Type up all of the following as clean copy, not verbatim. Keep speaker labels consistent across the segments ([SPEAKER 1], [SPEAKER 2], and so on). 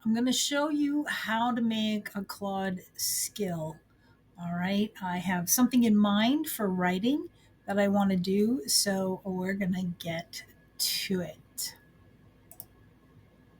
[SPEAKER 1] I'm going to show you how to make a Claude skill. All right, I have something in mind for writing that I want to do, so we're going to get to it.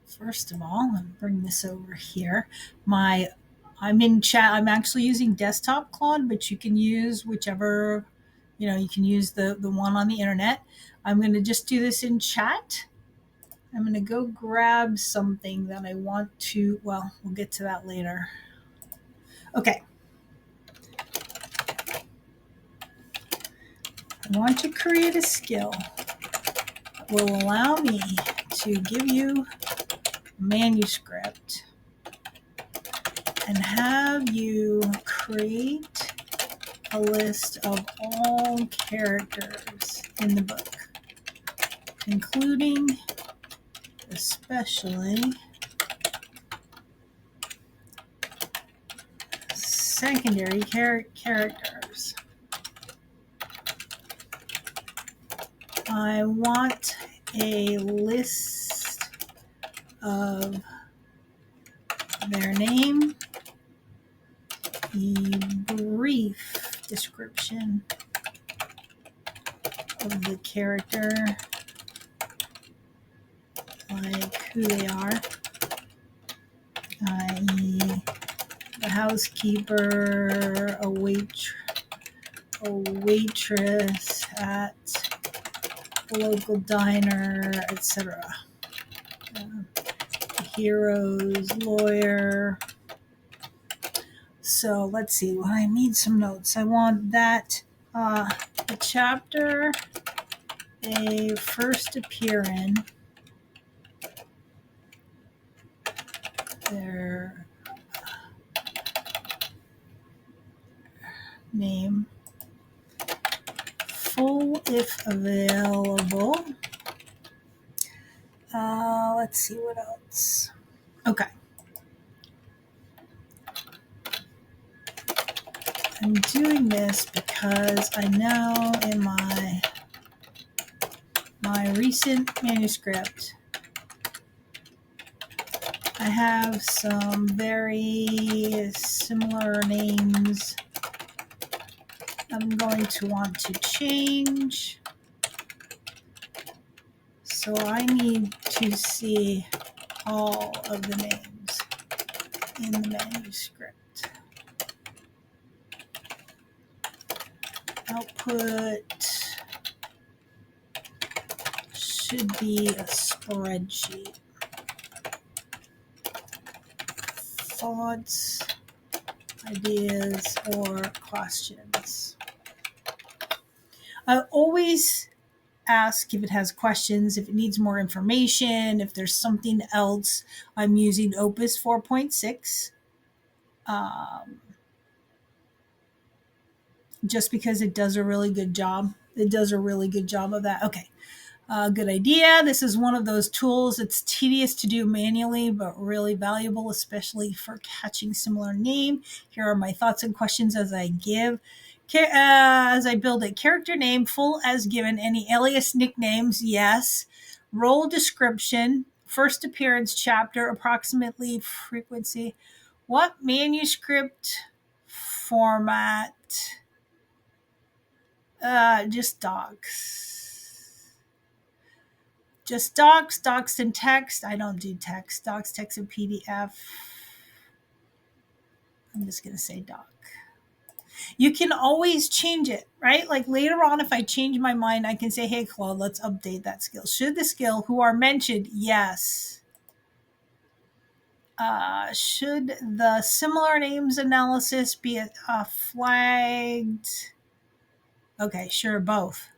[SPEAKER 1] First of all, I'm going to bring this over here. I'm in chat. I'm actually using desktop Claude, but you can use whichever, you can use the one on the internet. I'm going to just do this in chat. I'm going to go grab something that I want to, well, we'll get to that later. Okay. I want to create a skill that will allow me to give you a manuscript and have you create a list of all characters in the book, including especially secondary characters. I want a list of their name, a brief description of the character, like who they are, i.e. the housekeeper, a waitress at the local diner, etc. The hero's lawyer. So let's see. Well, I need some notes. I want that the chapter they first appear in, their name, full if available. Let's see what else. Okay. I'm doing this because I know in my recent manuscript I have some very similar names I'm going to want to change. So I need to see all of the names in the manuscript. Output should be a spreadsheet. Thoughts, ideas, or questions. I always ask if it has questions, if it needs more information, if there's something else. I'm using Opus 4.6. Just because it does a really good job. It does a really good job of that. Okay. Good idea. This is one of those tools. It's tedious to do manually, but really valuable, especially for catching similar name. Here are my thoughts and questions as I build it. Character name, full as given. Any alias nicknames? Yes. Role description, first appearance chapter, approximately frequency. What manuscript format? Just docs. Just docs and text. I don't do text. Docs, text, and PDF. I'm just going to say doc. You can always change it, right? Like later on, if I change my mind, I can say, hey, Claude, let's update that skill. Should the skill who are mentioned? Yes. Should the similar names analysis be flagged? Okay, sure, both.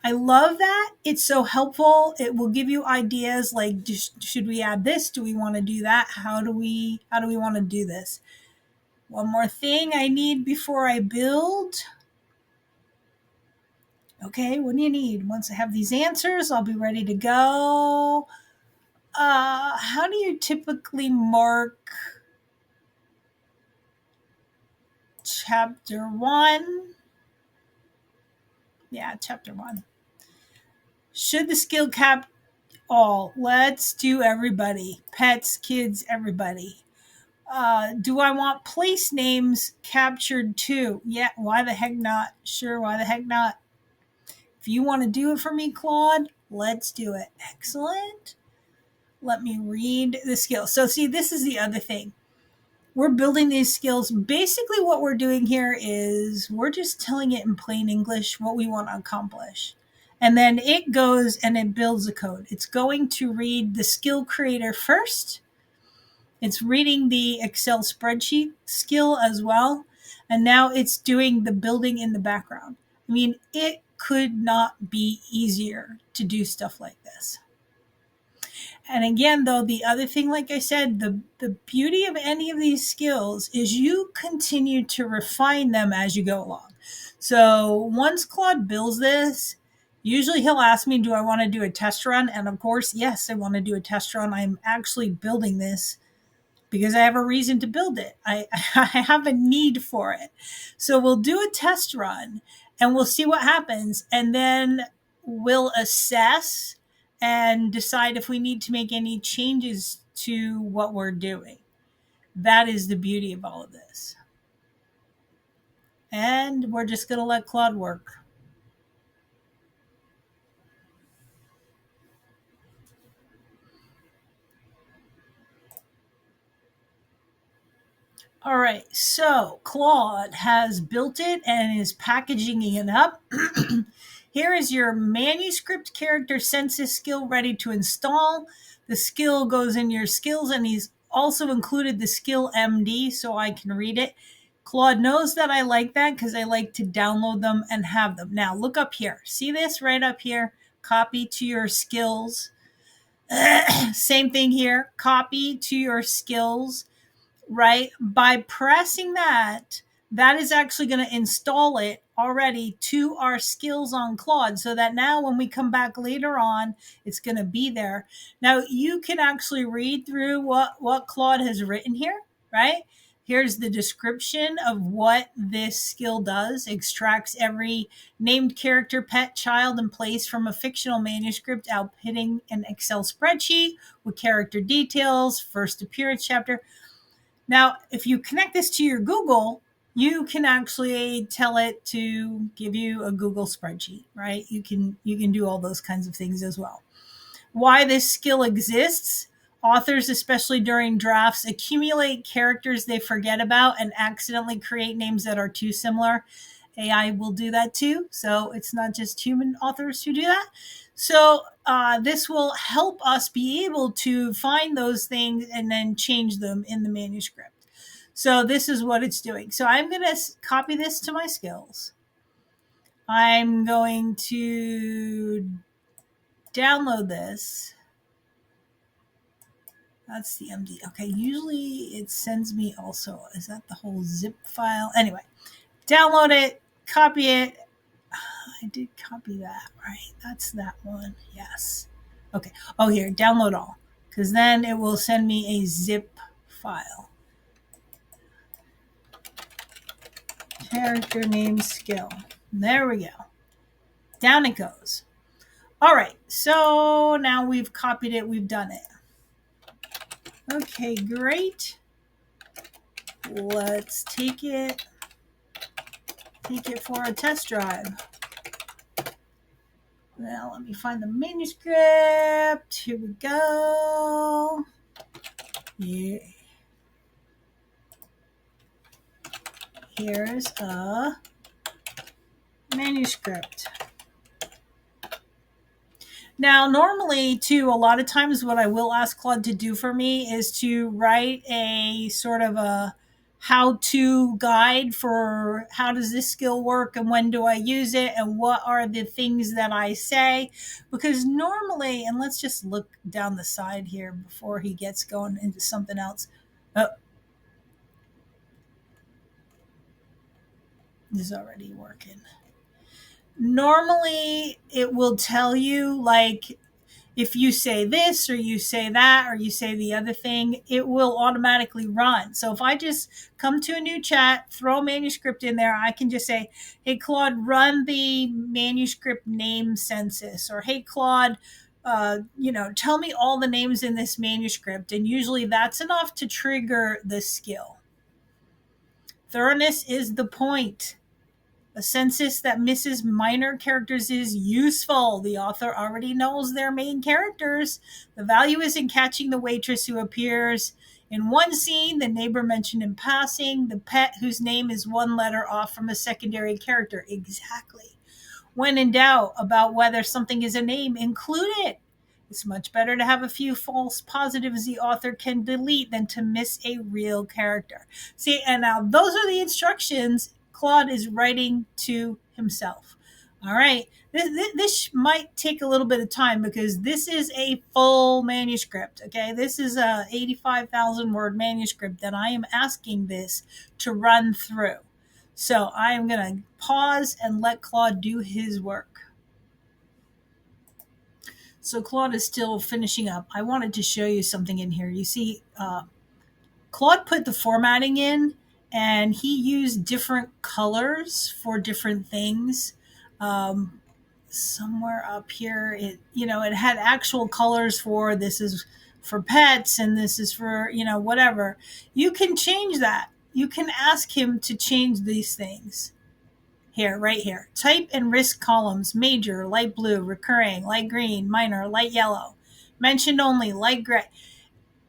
[SPEAKER 1] I love that. It's so helpful. It will give you ideas like, should we add this? Do we want to do that? How do we want to do this? One more thing I need before I build. Okay, what do you need? Once I have these answers, I'll be ready to go. How do you typically mark chapter 1? Yeah, chapter 1. Should the skill cap all. Let's do everybody. Pets, kids, everybody. Do I want place names captured too? Yeah, why the heck not? Sure, why the heck not? If you want to do it for me, Claude, let's do it. Excellent. Let me read the skill. So, see, this is the other thing. We're building these skills. Basically, what we're doing here is we're just telling it in plain English what we want to accomplish. And then it goes and it builds a code. It's going to read the skill creator first. It's reading the Excel spreadsheet skill as well. And now it's doing the building in the background. I mean, it could not be easier to do stuff like this. And again, though, the other thing, like I said, the beauty of any of these skills is you continue to refine them as you go along. So once Claude builds this, usually he'll ask me, do I want to do a test run? And of course, yes, I want to do a test run. I'm actually building this because I have a reason to build it. I have a need for it. So we'll do a test run and we'll see what happens. And then we'll assess and decide if we need to make any changes to what we're doing. That is the beauty of all of this. And we're just going to let Claude work. All right, so Claude has built it and is packaging it up. Here is your manuscript character census skill ready to install. The skill goes in your skills, and he's also included the skill MD so I can read it. Claude knows that I like that because I like to download them and have them. Now, look up here. See this right up here? Copy to your skills. Same thing here. Copy to your skills. Right? By pressing that, that is actually going to install it already to our skills on Claude so that now when we come back later on, it's going to be there. Now you can actually read through what Claude has written here, right? Here's the description of what this skill does. Extracts every named character, pet, child, and place from a fictional manuscript, outputting an Excel spreadsheet with character details, first appearance chapter. Now, if you connect this to your Google, you can actually tell it to give you a Google spreadsheet, right? You can do all those kinds of things as well. Why this skill exists: authors, especially during drafts, accumulate characters they forget about and accidentally create names that are too similar. AI will do that too. So it's not just human authors who do that. So this will help us be able to find those things and then change them in the manuscript. So this is what it's doing. So I'm going to copy this to my skills. I'm going to download this. That's the MD. Okay, usually it sends me also. Is that the whole zip file? Anyway, download it, copy it. I did copy that, right? That's that one. Yes. Okay. Oh, here, download all, because then it will send me a zip file. Character name skill. There we go. Down it goes. All right. So now we've copied it. We've done it. Okay, great. Let's take it for a test drive. Now let me find the manuscript. Here we go. Yeah. Here's a manuscript. Now, normally, too, a lot of times what I will ask Claude to do for me is to write a sort of a how-to guide for how does this skill work and when do I use it and what are the things that I say. Because normally, and let's just look down the side here before he gets going into something else. Oh, this is already working. Normally, it will tell you, like, if you say this or you say that or you say the other thing, it will automatically run. So if I just come to a new chat, throw a manuscript in there, I can just say, hey, Claude, run the manuscript name census, or hey, Claude, tell me all the names in this manuscript. And usually that's enough to trigger the skill. Thoroughness is the point. A census that misses minor characters is useful. The author already knows their main characters. The value is in catching the waitress who appears in one scene, the neighbor mentioned in passing, the pet whose name is one letter off from a secondary character. Exactly. When in doubt about whether something is a name, include it. It's much better to have a few false positives the author can delete than to miss a real character. See, and now those are the instructions Claude is writing to himself. All right. This might take a little bit of time because this is a full manuscript. Okay. This is a 85,000 word manuscript that I am asking this to run through. So I am going to pause and let Claude do his work. So Claude is still finishing up. I wanted to show you something in here. You see, Claude put the formatting in, and he used different colors for different things. Somewhere up here, it had actual colors for this is for pets and this is for whatever. You can change that. You can ask him to change these things. Here, right here. Type and risk columns: major, light blue; recurring, light green; minor, light yellow; mentioned only, light gray.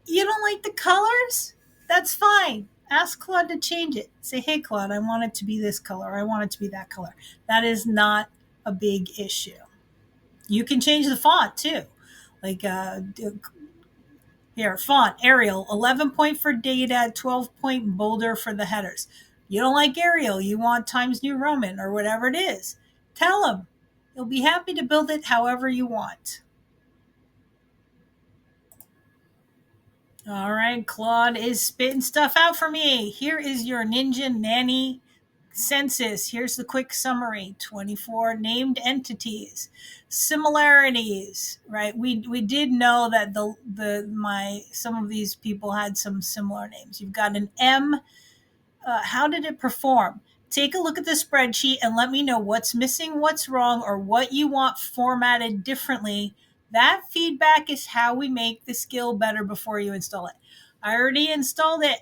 [SPEAKER 1] You don't like the colors? That's fine. Ask Claude to change it. Say, hey, Claude, I want it to be this color. I want it to be that color. That is not a big issue. You can change the font too. Like here, font, Arial, 11 point for data, 12 point bolder for the headers. You don't like Arial, you want Times New Roman or whatever it is. Tell him. He'll be happy to build it however you want. All right, Claude is spitting stuff out for me. Here is your Ninja Nanny census. Here's the quick summary: 24 named entities. Similarities, right? We did know that some of these people had some similar names. You've got an M. How did it perform? Take a look at the spreadsheet and let me know what's missing, what's wrong, or what you want formatted differently. That feedback is how we make the skill better before you install it. I already installed it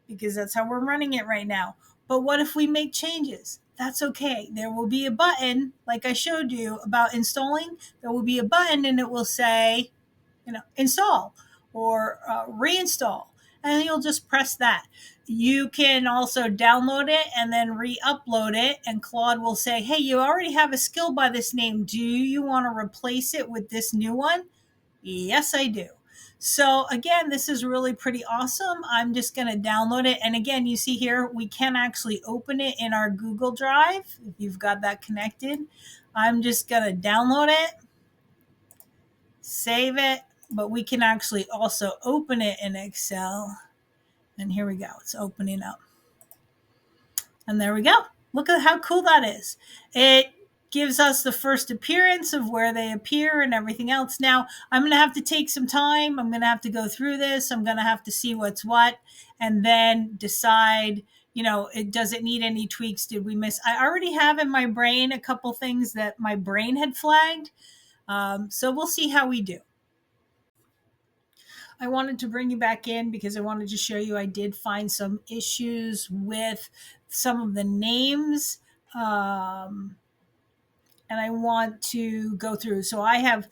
[SPEAKER 1] because that's how we're running it right now. But what if we make changes? That's okay. There will be a button, like I showed you about installing. There will be a button and it will say, install or reinstall. And you'll just press that. You can also download it and then re-upload it. And Claude will say, hey, you already have a skill by this name. Do you want to replace it with this new one? Yes, I do. So again, this is really pretty awesome. I'm just going to download it. And again, you see here, we can actually open it in our Google Drive if you've got that connected. I'm just going to download it, save it, but we can actually also open it in Excel. And here we go. It's opening up. And there we go. Look at how cool that is. It gives us the first appearance of where they appear and everything else. Now, I'm going to have to take some time. I'm going to have to go through this. I'm going to have to see what's what and then decide, does it need any tweaks? Did we miss? I already have in my brain a couple things that my brain had flagged. So we'll see how we do. I wanted to bring you back in because I wanted to show you I did find some issues with some of the names. And I want to go through. So I have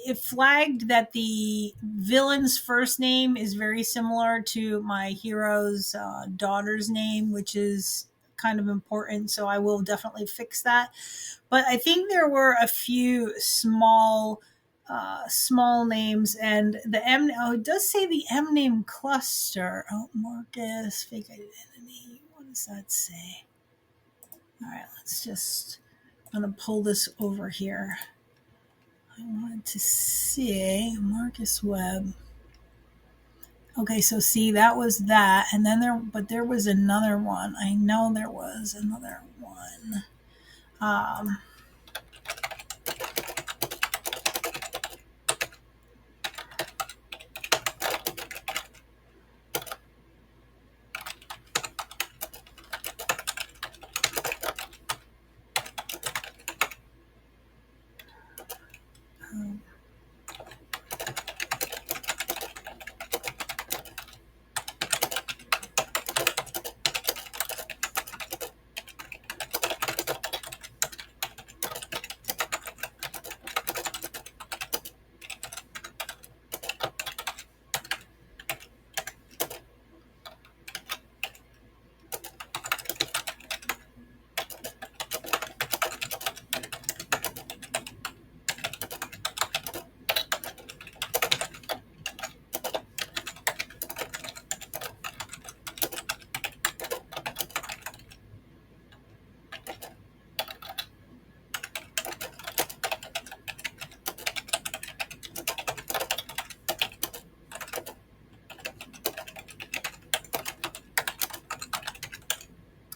[SPEAKER 1] it flagged that the villain's first name is very similar to my hero's daughter's name, which is kind of important. So I will definitely fix that. But I think there were a few small names, and the M. Oh, it does say the M name cluster. Oh, Marcus, fake identity. What does that say? All right, let's just. I'm going to pull this over here. I wanted to see Marcus Webb. Okay, so see, that was that. And then there was another one. I know there was another one.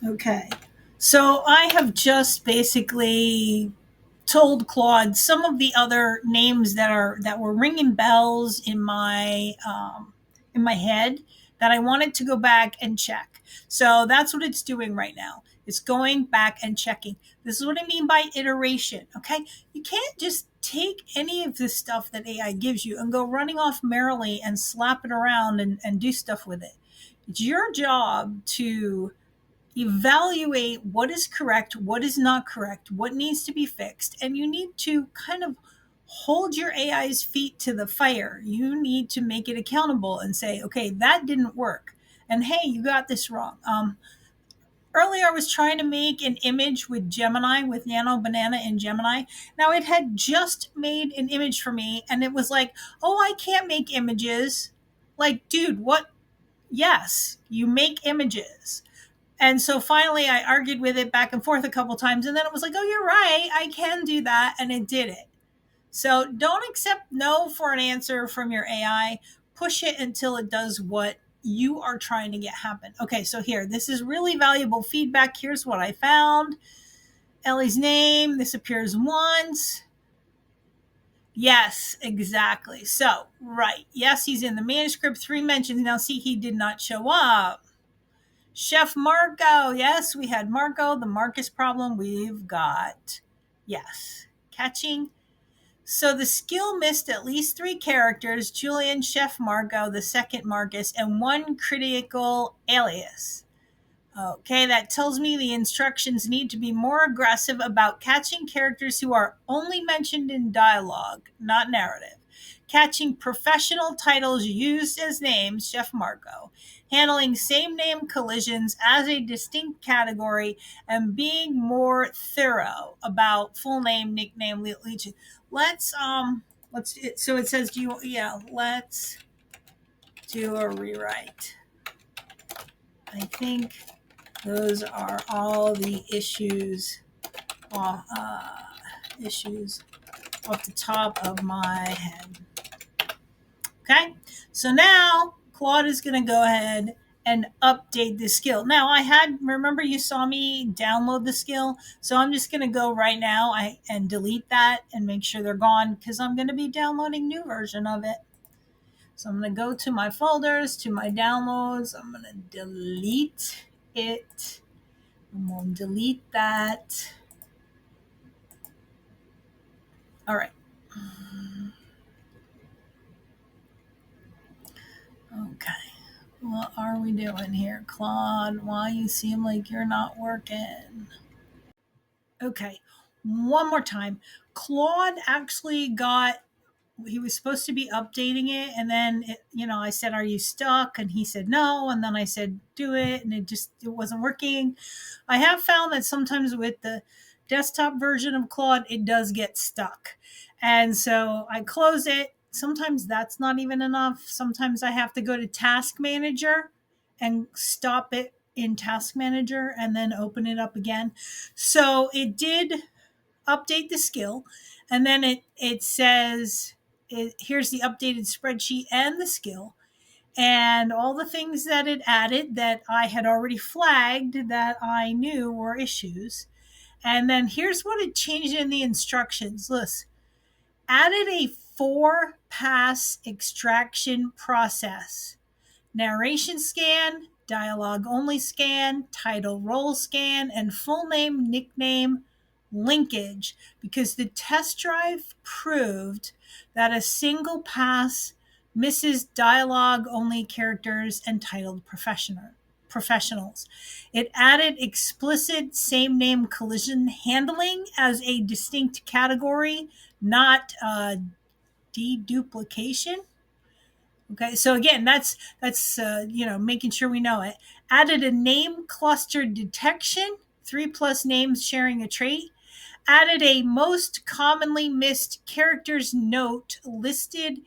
[SPEAKER 1] Okay. So I have just basically told Claude some of the other names that were ringing bells in my head that I wanted to go back and check. So that's what it's doing right now. It's going back and checking. This is what I mean by iteration. Okay, you can't just take any of this stuff that AI gives you and go running off merrily and slap it around and do stuff with it. It's your job to evaluate what is correct, what is not correct, what needs to be fixed, and you need to kind of hold your AI's feet to the fire. You need to make it accountable and say, okay, that didn't work. And hey, you got this wrong. Earlier, I was trying to make an image with Gemini, with Nano Banana in Gemini. Now, it had just made an image for me, and it was like, oh, I can't make images. Like, dude, what? Yes, you make images. And so finally, I argued with it back and forth a couple times, and then it was like, "Oh, you're right. I can do that," and it did it. So don't accept no for an answer from your AI. Push it until it does what you are trying to get happen. Okay, so here, this is really valuable feedback. Here's what I found. Ellie's name. This appears once. Yes, exactly. So, right. Yes, he's in the manuscript. 3 mentions. Now, see, he did not show up. Chef Marco. Yes, we had Marco, the Marcus problem. We've got, yes, catching. So the skill missed at least 3 characters: Julian, Chef Marco, the second Marcus, and 1 critical alias. Okay, that tells me the instructions need to be more aggressive about catching characters who are only mentioned in dialogue, not narrative. Catching professional titles used as names, Chef Marco. Handling same name collisions as a distinct category, and being more thorough about full name, nickname, legion. Let's so it says, do you, yeah, let's do a rewrite. I think those are all the off, issues off the top of my head. Okay, so now Claude is going to go ahead and update the skill. Now remember you saw me download the skill, so I'm just going to go right now and delete that and make sure they're gone because I'm going to be downloading new version of it. So I'm going to go to my folders, to my downloads. I'm going to delete it. I'm going to delete that. All right. Okay. What are we doing here, Claude? Why you seem like you're not working? Okay. One more time. Claude actually got, he was supposed to be updating it, and then I said, are you stuck? And he said no, and then I said do it, and it wasn't working. I have found that sometimes with the desktop version of Claude it does get stuck, and so I close it. Sometimes that's not even enough. Sometimes I have to go to Task Manager and stop it in Task Manager and then open it up again. So it did update the skill, and then it says here's the updated spreadsheet and the skill and all the things that it added that I had already flagged that I knew were issues. And then here's what it changed in the instructions. Listen, added a 4-pass extraction process: narration scan, dialogue only scan, title role scan, and full name, nickname, linkage because the test drive proved that a single pass misses dialogue only characters and titled professionals. It added explicit same name collision handling as a distinct category, not deduplication. Okay, so again, that's making sure we know it. Added a name cluster detection, 3+ names sharing a trait. Added a most commonly missed characters note listed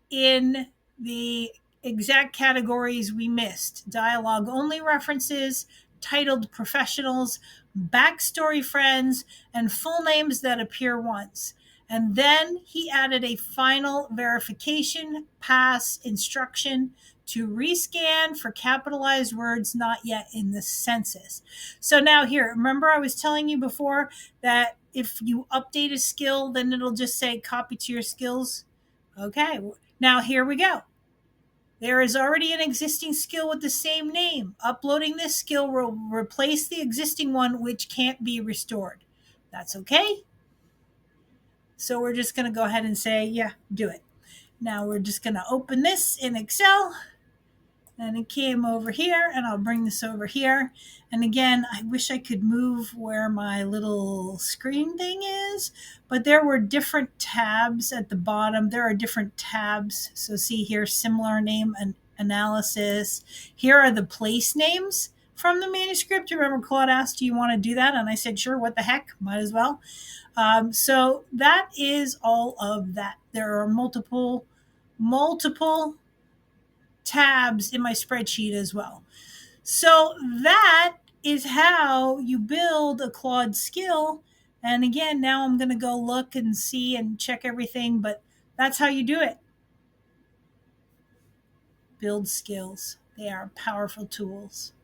[SPEAKER 1] in the exact categories we missed: dialogue only references, titled professionals, backstory friends, and full names that appear once. And then he added a final verification pass instruction to rescan for capitalized words not yet in the census. So now here, remember I was telling you before that if you update a skill, then it'll just say copy to your skills. Okay, now here we go. There is already an existing skill with the same name. Uploading this skill will replace the existing one, which can't be restored. That's okay. So we're just going to go ahead and say, yeah, do it. Now we're just going to open this in Excel. And it came over here, and I'll bring this over here. And again, I wish I could move where my little screen thing is, but there were different tabs at the bottom. There are different tabs. So see here, similar name and analysis. Here are the place names from the manuscript. You remember Claude asked, do you want to do that? And I said, sure, what the heck, might as well. So that is all of that. There are multiple tabs in my spreadsheet as well. So that is how you build a Claude skill. And again, now I'm going to go look and see and check everything, but that's how you do it. Build skills. They are powerful tools.